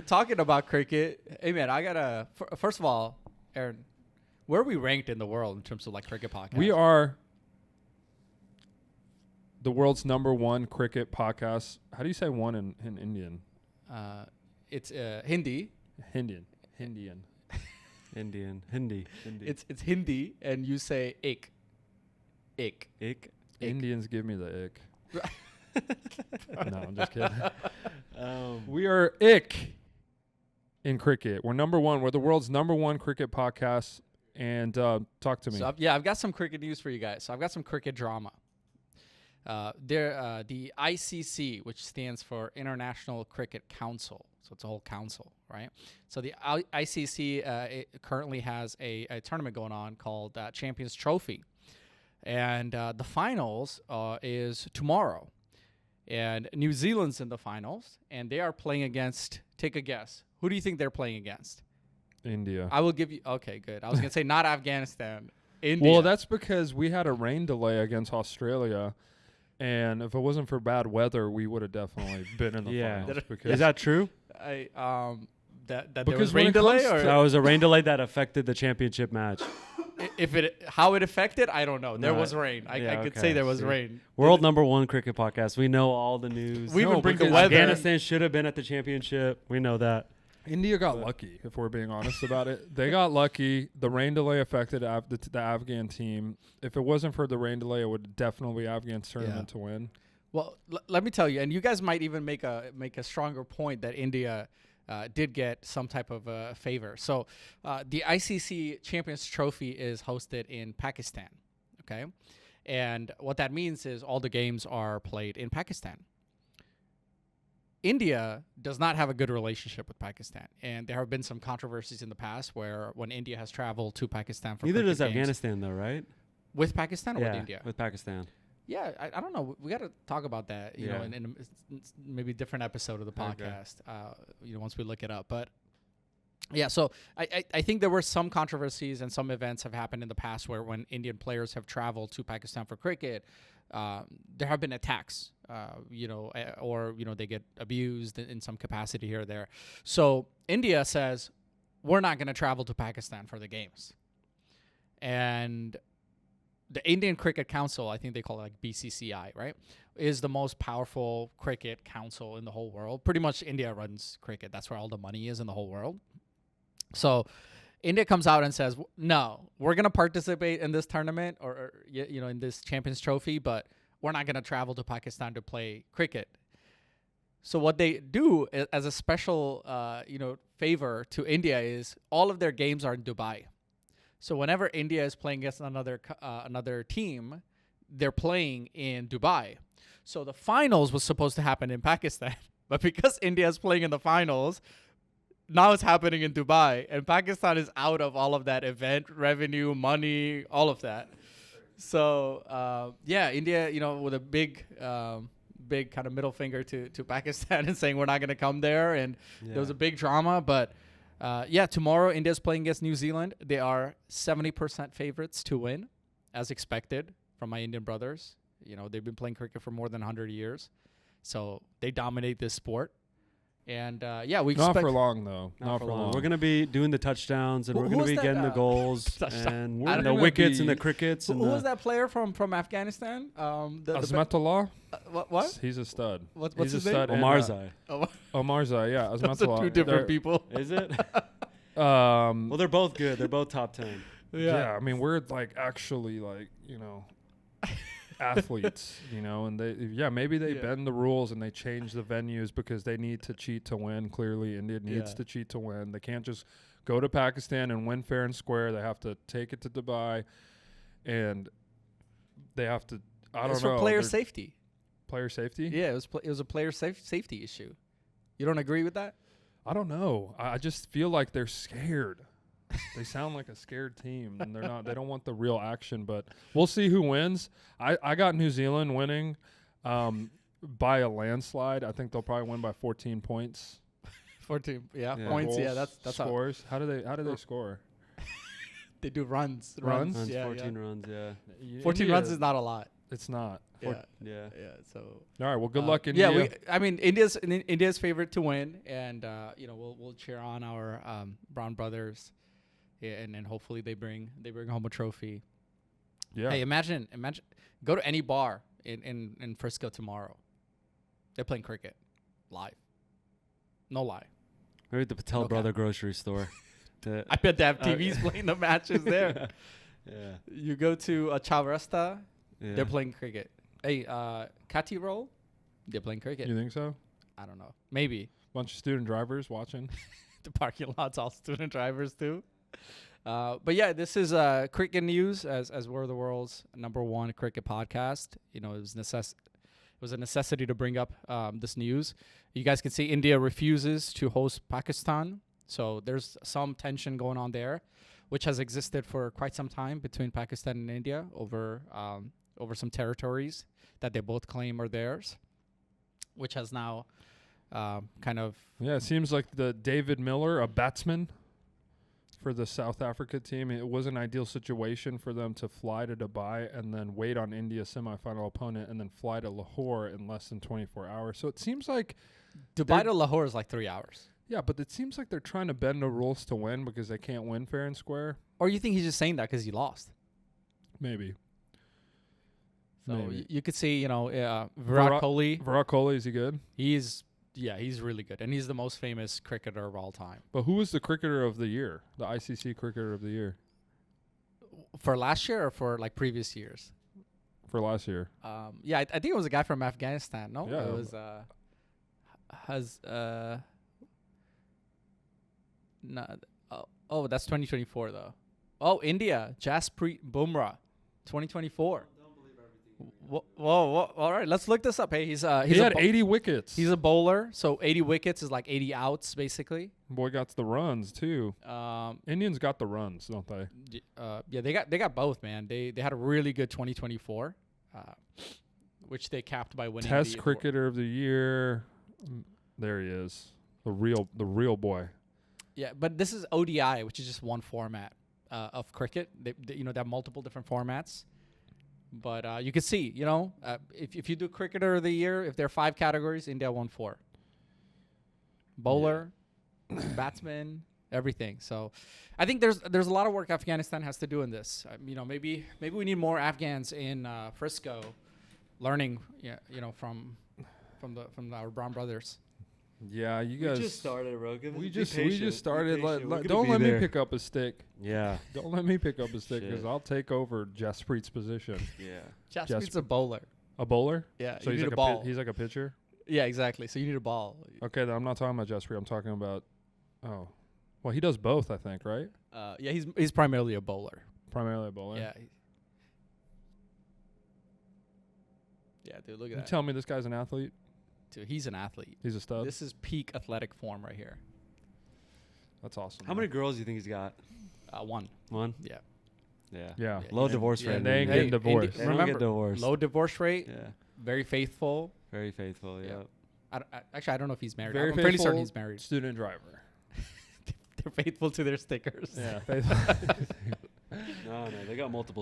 talking about cricket, hey man, I gotta. First of all, Aaron, where are we ranked in the world in terms of like cricket podcasts? We are the world's #1 cricket podcast. How do you say one in Indian? It's Hindi. Hindi. It's Hindi, and you say ik. Indians give me the ick. No, I'm just kidding. We are ick in cricket. We're #1. We're the world's #1 cricket podcast. And talk to me. So I've got some cricket news for you guys. So I've got some cricket drama. The ICC, which stands for International Cricket Council. So it's a whole council, right? So the ICC it currently has a tournament going on called Champions Trophy. And the finals is tomorrow. And New Zealand's in the finals. And they are playing against, take a guess. Who do you think they're playing against? India. I will give you, okay, good. I was going to say not Afghanistan. India. Well, that's because we had a rain delay against Australia. And if it wasn't for bad weather, we would have definitely been in the finals. Is that true? That there was rain delay, or that was a rain delay that affected the championship match. How it affected, I don't know. There was rain. I could say there was rain. World #1 cricket podcast. We know all the news. We even bring the weather. Afghanistan should have been at the championship. We know that. India got lucky, if we're being honest about it. They got lucky. The rain delay affected the Afghan team. If it wasn't for the rain delay, it would definitely be Afghan's tournament to win. Well, let me tell you, and you guys might even make a stronger point that India did get some type of favor. So the ICC Champions Trophy is hosted in Pakistan, okay? And what that means is all the games are played in Pakistan. India does not have a good relationship with Pakistan, and there have been some controversies in the past where when India has traveled to Pakistan for neither does games, Afghanistan, though, right? With Pakistan or with India? With Pakistan. Yeah, I don't know. We got to talk about that, you know, in maybe a different episode of the podcast, once we look it up. But yeah, so I think there were some controversies and some events have happened in the past where when Indian players have traveled to Pakistan for cricket, there have been attacks, or they get abused in some capacity here or there. So India says, we're not going to travel to Pakistan for the games. And the Indian Cricket Council, I think they call it like BCCI, right, is the most powerful cricket council in the whole world. Pretty much India runs cricket. That's where all the money is in the whole world. So India comes out and says, no, we're going to participate in this tournament or in this Champions Trophy, but we're not going to travel to Pakistan to play cricket. So what they do as a special, favor to India is all of their games are in Dubai. So whenever India is playing against another team, they're playing in Dubai. So the finals was supposed to happen in Pakistan, but because India is playing in the finals, now it's happening in Dubai, and Pakistan is out of all of that event revenue, money, all of that. So India, with a big kind of middle finger to Pakistan and saying we're not going to come there, and there was a big drama, but. Tomorrow India's playing against New Zealand. They are 70% favorites to win, as expected from my Indian brothers. They've been playing cricket for more than 100 years. So they dominate this sport. And, we expect... Not for long, though. Not for long. We're going to be doing the touchdowns, and we're going to be getting the goals and the wickets and the crickets. Who was that player from Afghanistan? Azmatullah? What? He's a stud. What's He's his a stud. name? Omarzai. Omarzai, yeah. Those are two different people. Is it? Well, they're both good. They're both top 10. Yeah, I mean, we're actually athletes, and maybe they bend the rules and they change the venues because they need to cheat to win. Clearly, India needs to cheat to win. They can't just go to Pakistan and win fair and square. They have to take it to Dubai, and they have to. I don't know. It's for player safety. Player safety? Yeah, it was a player safety issue. You don't agree with that? I don't know. I just feel like they're scared. They sound like a scared team, and they're not. They don't want the real action. But we'll see who wins. I got New Zealand winning by a landslide. I think they'll probably win by 14 points. 14, points. Goals, Yeah, that's scores. How do they score? They do runs. 14 runs. Yeah. 14 runs is not a lot. It's not. Yeah. So. All right. Well, good luck, India. Yeah. I mean, India's favorite to win, and we'll cheer on our Brown brothers, and hopefully they bring home a trophy. Yeah. Hey, imagine, go to any bar in Frisco tomorrow. They're playing cricket live. No lie. Maybe the Patel brother grocery store. I bet they have TVs playing the matches there. Yeah. You go to a Chavresta, they're playing cricket. Hey, Kati Roll, they're playing cricket. You think so? I don't know. Maybe. Bunch of student drivers watching. The parking lot's all student drivers too. But yeah, this is cricket news as we're the world's #1 cricket podcast. It was a necessity to bring up this news. You guys can see India refuses to host Pakistan. So there's some tension going on there, which has existed for quite some time between Pakistan and India over some territories that they both claim are theirs, which has now kind of... Yeah, it seems like the David Miller, a batsman for the South Africa team, it was an ideal situation for them to fly to Dubai and then wait on India's semifinal opponent and then fly to Lahore in less than 24 hours. So it seems like... Dubai to Lahore is like 3 hours. Yeah, but it seems like they're trying to bend the rules to win because they can't win fair and square. Or you think he's just saying that because he lost? Maybe. So you could see, Virat Kohli. Virat Kohli, is he good? He's really good. And he's the most famous cricketer of all time. But who was the cricketer of the year? The ICC cricketer of the year? For last year or for like previous years? For last year. I think it was a guy from Afghanistan. No? Yeah. It was that's 2024 though. Oh, India, Jasprit Bumrah, 2024. Whoa, all right, let's look this up. Hey, he had 80 wickets. He's a bowler, so 80 wickets is like 80 outs basically. Boy got the runs too. Indians got the runs, don't they? They got both, man. They had a really good 2024, which they capped by winning Test cricketer of the year. There he is, the real boy. Yeah, but this is ODI, which is just one format of cricket. They have multiple different formats. But you can see, if you do cricketer of the year, if there are 5 categories, India won 4. Bowler, batsman, everything. So I think there's a lot of work Afghanistan has to do in this. Maybe we need more Afghans in Frisco learning, from our brown brothers. Yeah, you guys. We just started, Rogan. We just started. Don't let me pick up a stick. Yeah. Don't let me pick up a stick because I'll take over Jasprit's position. Yeah. Jasprit's a bowler. A bowler? Yeah. So he's like a ball. He's like a pitcher. Yeah, exactly. So you need a ball. Okay, then I'm not talking about Jasprit. I'm talking about. Oh, well, he does both, I think, right? He's primarily a bowler. Primarily a bowler. Yeah. Yeah, dude, look at that. You tell me this guy's an athlete? Dude, he's an athlete. He's a stud. This is peak athletic form right here. That's awesome. How many girls do you think he's got? 1. 1? Yeah. Yeah. Low divorce rate. And they ain't getting divorced. They don't get divorced. Low divorce rate. Yeah. Very faithful. Very faithful, yeah. I don't know if he's married. Very I'm fairly certain he's married. Student driver. They're faithful to their stickers. Yeah, faithful. No, they got multiple